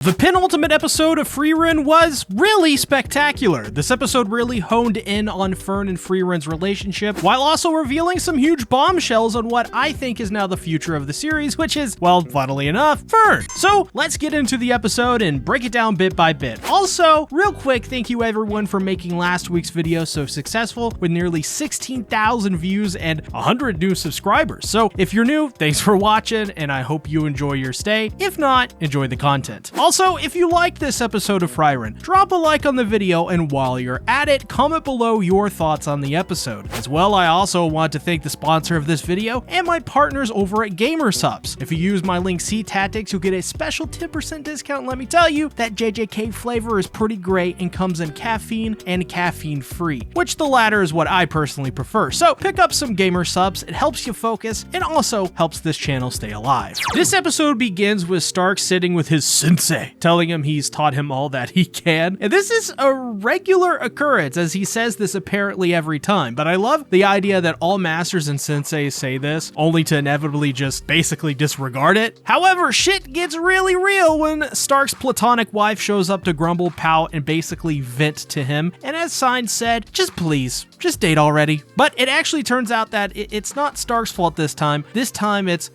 The penultimate episode of Frieren was really spectacular. This episode really honed in on Fern and Frieren's relationship, while also revealing some huge bombshells on what I think is now the future of the series, which is, well, funnily enough, Fern. So let's get into the episode and break it down bit by bit. Also, real quick, thank you everyone for making last week's video so successful with nearly 16,000 views and 100 new subscribers. So if you're new, thanks for watching, and I hope you enjoy your stay. If not, enjoy the content. Also, if you liked this episode of Frieren, drop a like on the video, and while you're at it, comment below your thoughts on the episode. As well, I also want to thank the sponsor of this video and my partners over at GamerSupps. If you use my link SeaTactics, you'll get a special 10% discount. Let me tell you, that JJK flavor is pretty great and comes in caffeine and caffeine free, which the latter is what I personally prefer. So pick up some GamerSupps, it helps you focus and also helps this channel stay alive. This episode begins with Stark sitting with his sensei, telling him he's taught him all that he can. And this is a regular occurrence, as he says this apparently every time, but I love the idea that all masters and senseis say this, only to inevitably just basically disregard it. However, shit gets really real when Stark's platonic wife shows up to grumble, pout, and basically vent to him, and as Sign said, just please, just date already. But it actually turns out that it's not Stark's fault this time. This time it's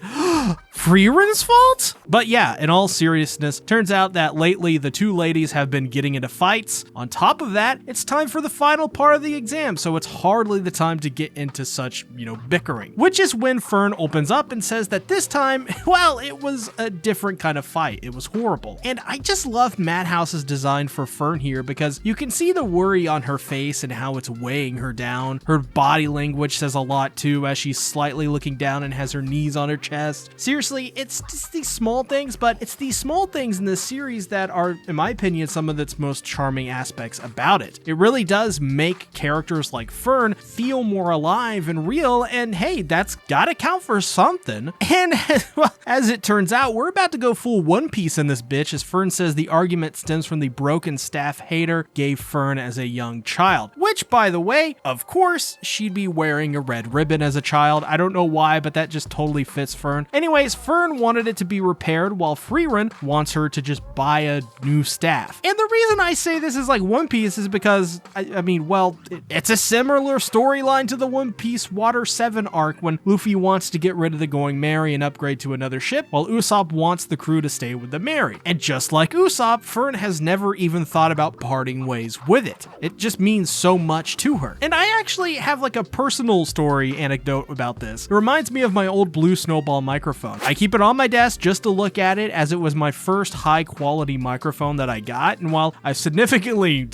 Frieren's fault? But yeah, in all seriousness, turns out that lately the two ladies have been getting into fights. On top of that, it's time for the final part of the exam, so it's hardly the time to get into such, bickering. Which is when Fern opens up and says that this time, well, it was a different kind of fight. It was horrible. And I just love Madhouse's design for Fern here because you can see the worry on her face and how it's weighing her down. Her body language says a lot too, as she's slightly looking down and has her knees on her chest. Seriously, it's just these small things, but it's these small things in this series that are, in my opinion, some of its most charming aspects about it. It really does make characters like Fern feel more alive and real, and hey, that's gotta count for something. And well, as it turns out, we're about to go full One Piece in this bitch, as Fern says the argument stems from the broken staff Hater gave Fern as a young child, which, by the way, of course, she'd be wearing a red ribbon as a child. I don't know why, but that just totally fits Fern. Anyways, Fern wanted it to be repaired, while Frieren wants her to just buy a new staff. And the reason I say this is like One Piece is because, I mean, well, it's a similar storyline to the One Piece Water 7 arc when Luffy wants to get rid of the Going Merry and upgrade to another ship, while Usopp wants the crew to stay with the Merry. And just like Usopp, Fern has never even thought about parting ways with it. It just means so much to her. And I actually have like a personal story anecdote about this. It reminds me of my old blue Snowball microphone. I keep it on my desk just to look at it, as it was my first high quality microphone that I got, and while I significantly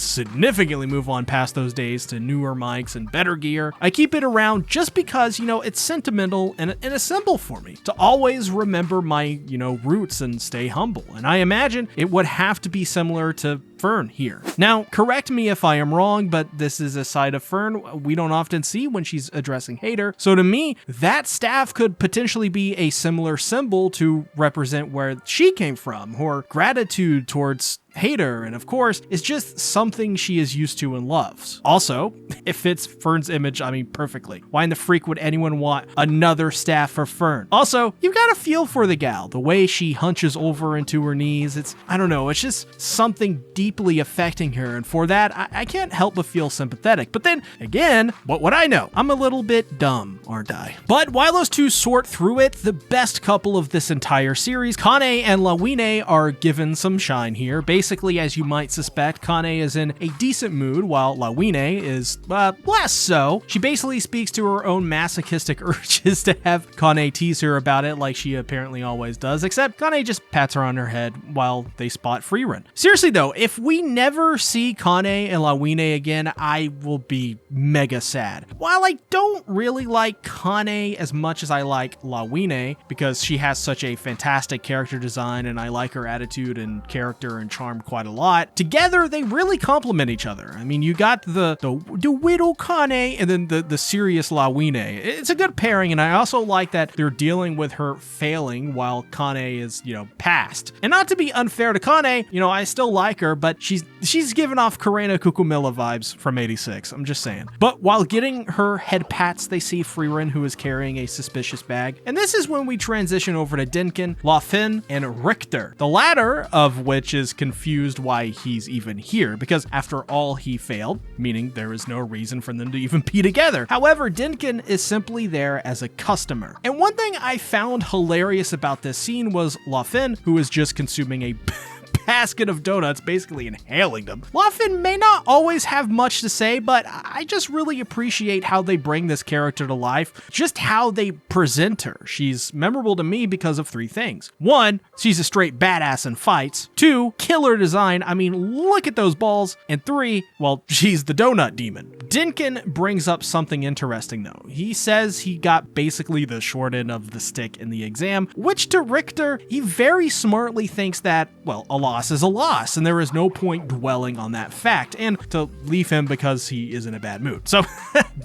move on past those days to newer mics and better gear, I keep it around just because, it's sentimental and a symbol for me to always remember my, roots and stay humble. And I imagine it would have to be similar to Fern here. Now, correct me if I am wrong, but this is a side of Fern we don't often see when she's addressing Hater. So to me, that staff could potentially be a similar symbol to represent where she came from, her gratitude towards Hater, and of course, it's just something she is used to and loves. Also, it fits Fern's image, perfectly. Why in the freak would anyone want another staff for Fern? Also, you've got a feel for the gal, the way she hunches over into her knees. I don't know, it's just something deeply affecting her, and for that, I can't help but feel sympathetic. But then, again, what would I know? I'm a little bit dumb, aren't I? But while those two sort through it, the best couple of this entire series, Kane and Lain, are given some shine here. Basically, as you might suspect, Kane is in a decent mood, while Lain is, less so. She basically speaks to her own masochistic urges to have Kane tease her about it, like she apparently always does, except Kane just pats her on her head while they spot Frieren. Seriously though, if we never see Kane and Lain again, I will be mega sad. While I don't really like Kane as much as I like Lain, because she has such a fantastic character design, and I like her attitude and character and charm charm quite a lot. Together, they really complement each other. I mean, you got the widow Kane and then the serious Lawine. It's a good pairing, and I also like that they're dealing with her failing while Kane is, past. And not to be unfair to Kane, I still like her, but she's giving off Karena Kukumilla vibes from 86. I'm just saying. But while getting her head pats, they see Frieren, who is carrying a suspicious bag. And this is when we transition over to Denken, Lain, and Richter. The latter of which is confused why he's even here, because after all, he failed, meaning there is no reason for them to even be together. However, Denken is simply there as a customer. And one thing I found hilarious about this scene was Lain, who is just consuming a basket of donuts, basically inhaling them. Lain may not always have much to say, but I just really appreciate how they bring this character to life, just how they present her. She's memorable to me because of 3 things. 1, she's a straight badass in fights. 2, killer design. I mean, look at those balls. And 3, well, she's the donut demon. Denken brings up something interesting though. He says he got basically the short end of the stick in the exam, which to Richter, he very smartly thinks that, well, a loss is a loss, and there is no point dwelling on that fact, and to leave him because he is in a bad mood. So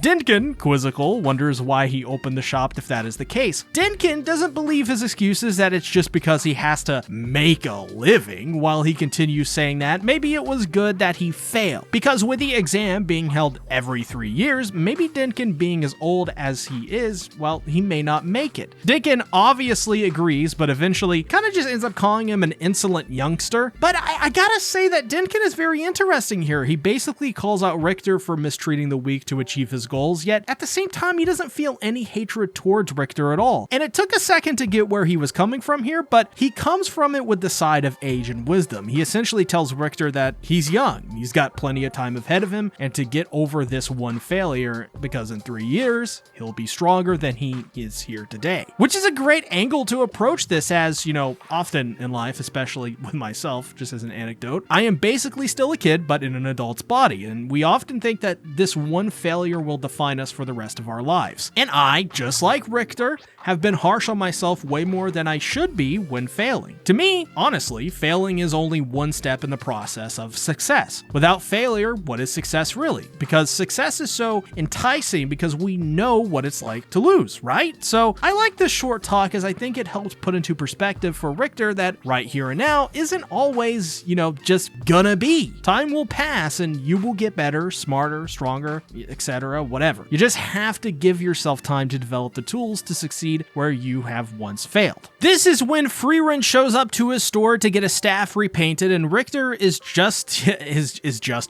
Denken, quizzical, wonders why he opened the shop if that is the case. Denken doesn't believe his excuses that it's just because he has to make a living. While he continues saying that maybe it was good that he failed, because with the exam being held every 3 years, maybe Denken being as old as he is, well, he may not make it. Denken obviously agrees, but eventually kind of just ends up calling him an insolent youngster. But I gotta say that Denken is very interesting here. He basically calls out Richter for mistreating the weak to achieve his goals, yet at the same time, he doesn't feel any hatred towards Richter at all. And it took a second to get where he was coming from here, but he comes from it with the side of age and wisdom. He essentially tells Richter that he's young, he's got plenty of time ahead of him, and to get over this one failure, because in 3 years, he'll be stronger than he is here today. Which is a great angle to approach this as, often in life, especially with myself, just as an anecdote, I am basically still a kid, but in an adult's body, and we often think that this one failure will define us for the rest of our lives. And I, just like Richter, have been harsh on myself way more than I should be when failing. To me, honestly, failing is only one step in the process of success. Without failure, what is success really? Because success is so enticing because we know what it's like to lose, right? So I like this short talk as I think it helps put into perspective for Richter that right here and now isn't always, just gonna be. Time will pass and you will get better, smarter, stronger, etc., whatever. You just have to give yourself time to develop the tools to succeed where you have once failed. This is when Frieren shows up to his store to get a staff repainted, and Richter is just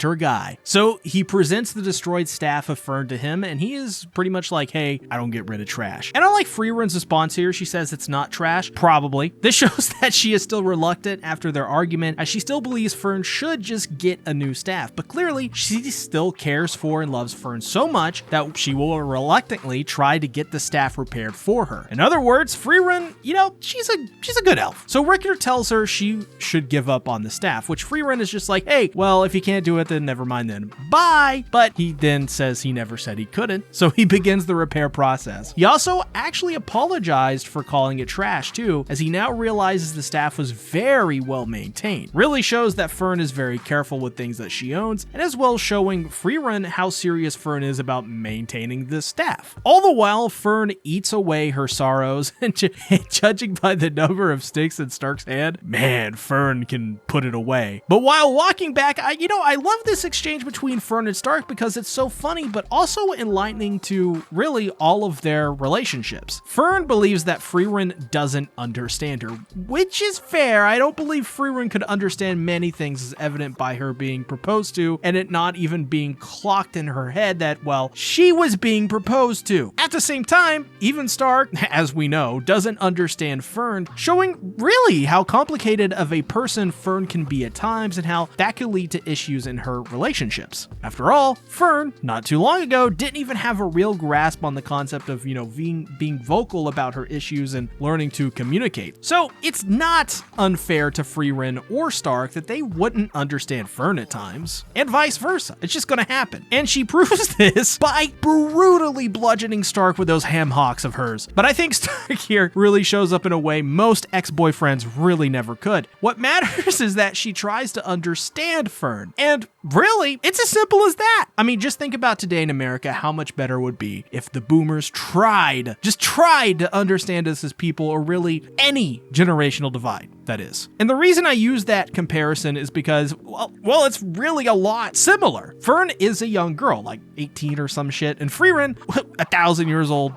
her guy. So he presents the destroyed staff of Fern to him, and he is pretty much like, hey, I don't get rid of trash. And I like Frieren's response here. She says it's not trash. Probably. This shows that she is still reluctant after their argument, as she still believes Fern should just get a new staff. But clearly, she still cares for and loves Fern so much that she will reluctantly try to get the staff repaired for her. In other words, Frieren, she's a good elf. So Richter tells her she should give up on the staff, which Frieren is just like, hey, well, if you can't do it, then never mind then. Bye! But he then says he never said he couldn't, so he begins the repair process. He also actually apologized for calling it trash too, as he now realizes the staff was very well maintained. Really shows that Fern is very careful with things that she owns, and as well showing Frieren how serious Fern is about maintaining the staff. All the while, Fern eats away her sorrows, and judging by the number of sticks in Stark's hand, man, Fern can put it away. But while walking back, I love this exchange between Fern and Stark because it's so funny, but also enlightening to really all of their relationships. Fern believes that Frieren doesn't understand her, which is fair. I don't believe Frieren could understand many things, as evident by her being proposed to and it not even being clocked in her head that, well, she was being proposed to. At the same time, even Stark, as we know, doesn't understand Fern, showing really how complicated of a person Fern can be at times and how that could lead to issues in her relationships. After all, Fern, not too long ago, didn't even have a real grasp on the concept of, being vocal about her issues and learning to communicate. So it's not unfair to Frieren Frieren or Stark that they wouldn't understand Fern at times, and vice versa. It's just gonna happen. And she proves this by brutally bludgeoning Stark with those ham hocks of hers. But I think Stark here really shows up in a way most ex-boyfriends really never could. What matters is that she tries to understand Fern. And really, it's as simple as that. I mean, just think about today in America, how much better it would be if the boomers just tried to understand us as people, or really any generational divide, that is. And the reason I use that comparison is because, well, it's really a lot similar. Fern is a young girl, like 18 or some shit, and Frieren, 1,000 years old,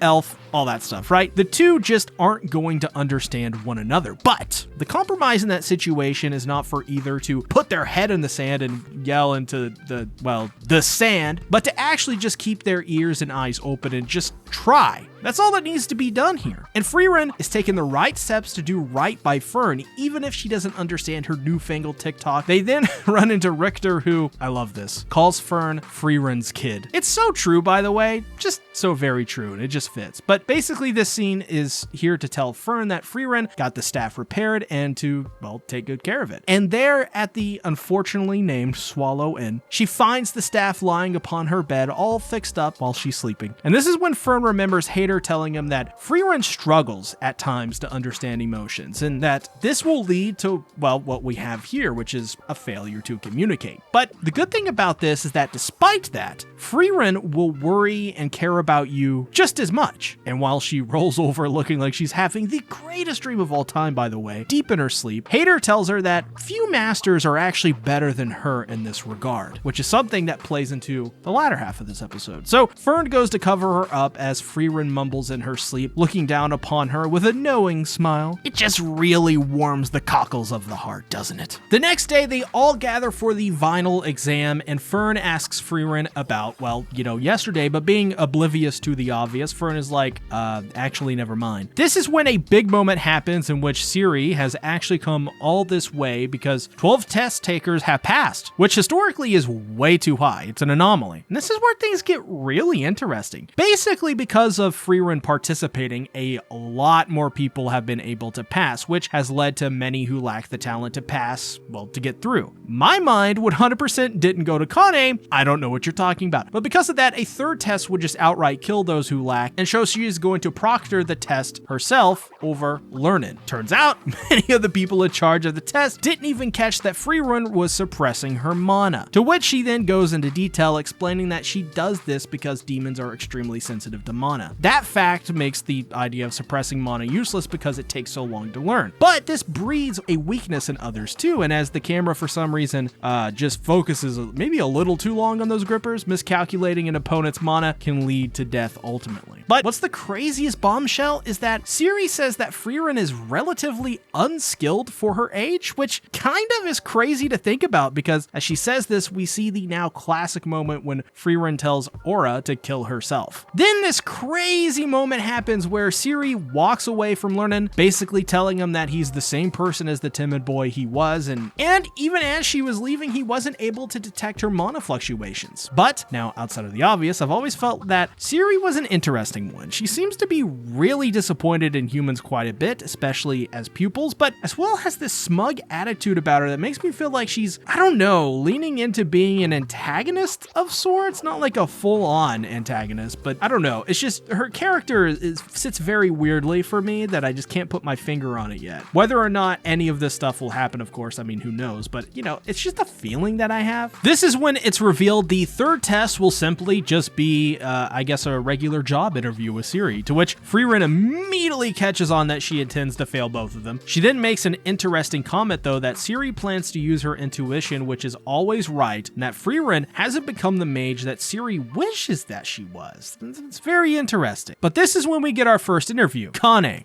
elf, all that stuff, right? The two just aren't going to understand one another. But the compromise in that situation is not for either to put their head in the sand and yell into the sand, but to actually just keep their ears and eyes open and just try. That's all that needs to be done here. And Frieren is taking the right steps to do right by Fern, even if she doesn't understand her newfangled TikTok. They then run into Richter, who, I love this, calls Fern Frieren's kid. It's so true, by the way, just so very true, and it just fits. But basically this scene is here to tell Fern that Frieren got the staff repaired and to, take good care of it. And there at the unfortunately named Swallow Inn, she finds the staff lying upon her bed all fixed up while she's sleeping. And this is when Fern remembers Hader telling him that Frieren struggles at times to understand emotions, and that this will lead to, what we have here, which is a failure to communicate. But the good thing about this is that despite that, Frieren will worry and care about you just as much. And while she rolls over looking like she's having the greatest dream of all time, by the way, deep in her sleep, Hader tells her that few masters are actually better than her in this regard, which is something that plays into the latter half of this episode. So Fern goes to cover her up as Frieren mumbles in her sleep, looking down upon her with a knowing smile. It just really warms the cockles of the heart, doesn't it? The next day, they all gather for the final exam, and Fern asks Frieren about, yesterday, but being oblivious to the obvious, Fern is like, actually, never mind. This is when a big moment happens in which Siri has actually come all this way because 12 test takers have passed, which historically is way too high. It's an anomaly. And this is where things get really interesting. Basically, because of Frieren participating, a lot more people have been able to pass, which has led to many who lack the talent to pass, to get through. My mind 100% didn't go to Kane. I don't know what you're talking about. But because of that, a third test would just outright kill those who lack, and show she is going to proctor the test herself over learning. Turns out, many of the people in charge of the test didn't even catch that Frieren was suppressing her mana, to which she then goes into detail explaining that she does this because demons are extremely sensitive to mana. That fact makes the idea of suppressing mana useless because it takes so long to learn. But this breeds a weakness in others too, and as the camera for some reason just focuses maybe a little too long on those grippers, miscalculating an opponent's mana can lead to death ultimately. But what's the craziest bombshell is that Siri says that Frieren is relatively unskilled for her age, which kind of is crazy to think about because as she says this, we see the now classic moment when Frieren tells Aura to kill herself. Then this crazy moment happens where Siri walks away from learning, basically telling him that he's the same person as the timid boy he was, and even as she was leaving, he wasn't able to detect her mana fluctuations. But now, outside of the obvious, I've always felt that Siri was an interesting one. She seems to be really disappointed in humans quite a bit, especially as pupils, but as well has this smug attitude about her that makes me feel like she's, leaning into being an antagonist of sorts, not like a full-on antagonist, but I don't know. It's just her character sits very weirdly for me that I just can't put my finger on it yet. Whether or not any of this stuff will happen, of course, who knows, but it's just a feeling that I have. This is when it's revealed the third test will simply just be, a regular job interview with Siri, to which Frieren immediately catches on that she intends to fail both of them. She then makes an interesting comment, though, that Siri plans to use her intuition, which is always right, and that Frieren hasn't become the mage that Siri wishes that she was. It's very interesting. But this is when we get our first interview. Kane.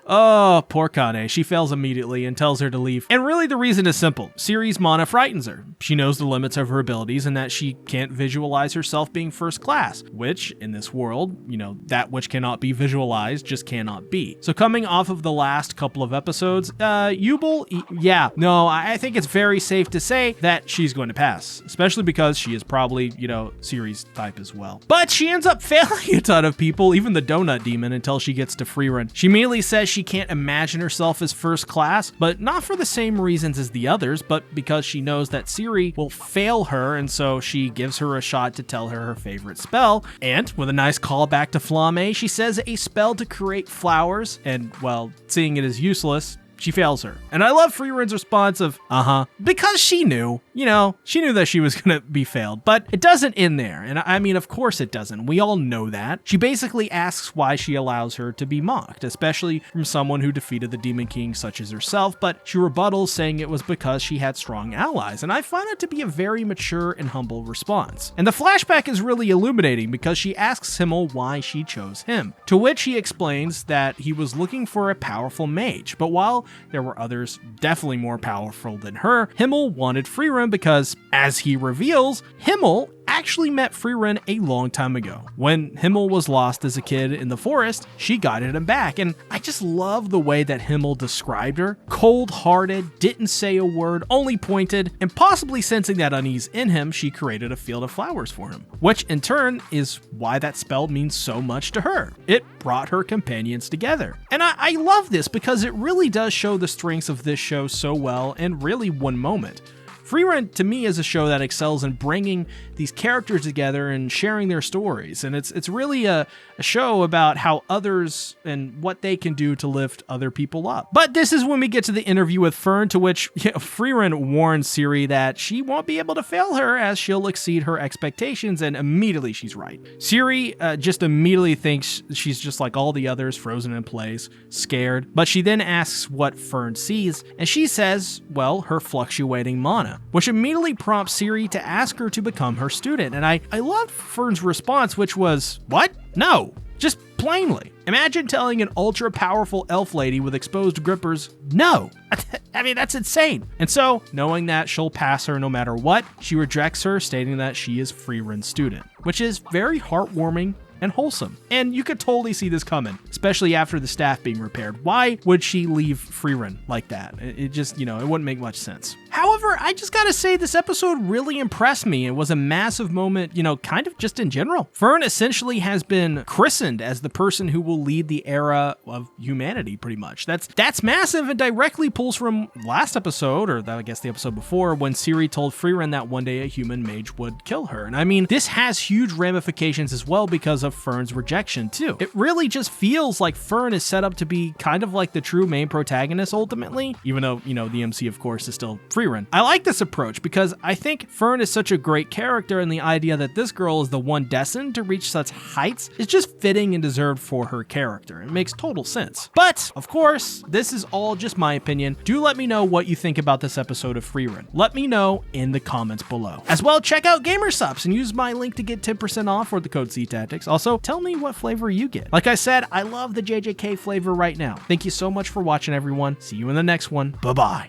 Oh, poor Kane. She fails immediately and tells her to leave. And really the reason is simple. Siri's mana frightens her. She knows the limits of her abilities and that she can't visualize herself being first class, which in this world, that which cannot be visualized just cannot be. So coming off of the last couple of episodes, I think it's very safe to say that she's going to pass, especially because she is probably, Siri's type as well. But she ends up failing a ton of people, even the donut demon, until she gets to Frieren. She immediately says she can't imagine herself as first class, but not for the same reasons as the others, but because she knows that Siri will fail her, and so she gives her a shot to tell her favorite spell. And with a nice callback to Flame, she says a spell to create flowers, and well, seeing it as useless, she fails her. And I love Frieren's response of, because she knew, she knew that she was going to be failed, but it doesn't end there. And I mean, of course it doesn't. We all know that. She basically asks why she allows her to be mocked, especially from someone who defeated the Demon King such as herself, but she rebuttals saying it was because she had strong allies. And I find it to be a very mature and humble response. And the flashback is really illuminating because she asks Himel why she chose him, to which he explains that he was looking for a powerful mage, but while there were others definitely more powerful than her, Himel wanted Frieren because, as he reveals, Himel actually met Frieren a long time ago. When Himel was lost as a kid in the forest, she guided him back, and I just love the way that Himel described her. Cold-hearted, didn't say a word, only pointed, and possibly sensing that unease in him, she created a field of flowers for him, which in turn is why that spell means so much to her. It brought her companions together. And I love this because it really does show the strengths of this show so well in really one moment. Frieren, to me, is a show that excels in bringing these characters together and sharing their stories. And it's really a show about how others and what they can do to lift other people up. But this is when we get to the interview with Fern, to which Frieren warns Siri that she won't be able to fail her as she'll exceed her expectations, and immediately she's right. Siri just immediately thinks she's just like all the others, frozen in place, scared. But she then asks what Fern sees, and she says, well, her fluctuating mana, which immediately prompts Siri to ask her to become her student. And I loved Fern's response, which was, what? No, just plainly. Imagine telling an ultra-powerful elf lady with exposed grippers, no. I mean, that's insane. And so, knowing that she'll pass her no matter what, she rejects her, stating that she is Frieren's student, which is very heartwarming and wholesome. And you could totally see this coming, especially after the staff being repaired. Why would she leave Frieren like that? It just, it wouldn't make much sense. However, I just gotta say this episode really impressed me. It was a massive moment, kind of just in general. Fern essentially has been christened as the person who will lead the era of humanity, pretty much. That's massive and directly pulls from last episode, or I guess the episode before, when Siri told Frieren that one day a human mage would kill her. And I mean, this has huge ramifications as well because of Fern's rejection too. It really just feels like Fern is set up to be kind of like the true main protagonist ultimately, even though, the MC of course is still Frieren. I like this approach because I think Fern is such a great character, and the idea that this girl is the one destined to reach such heights is just fitting and deserved for her character. It makes total sense. But, of course, this is all just my opinion. Do let me know what you think about this episode of Frieren. Let me know in the comments below. As well, check out GamerSupps and use my link to get 10% off or the code SeaTactics. Also, tell me what flavor you get. Like I said, I love the JJK flavor right now. Thank you so much for watching, everyone. See you in the next one. Bye-bye.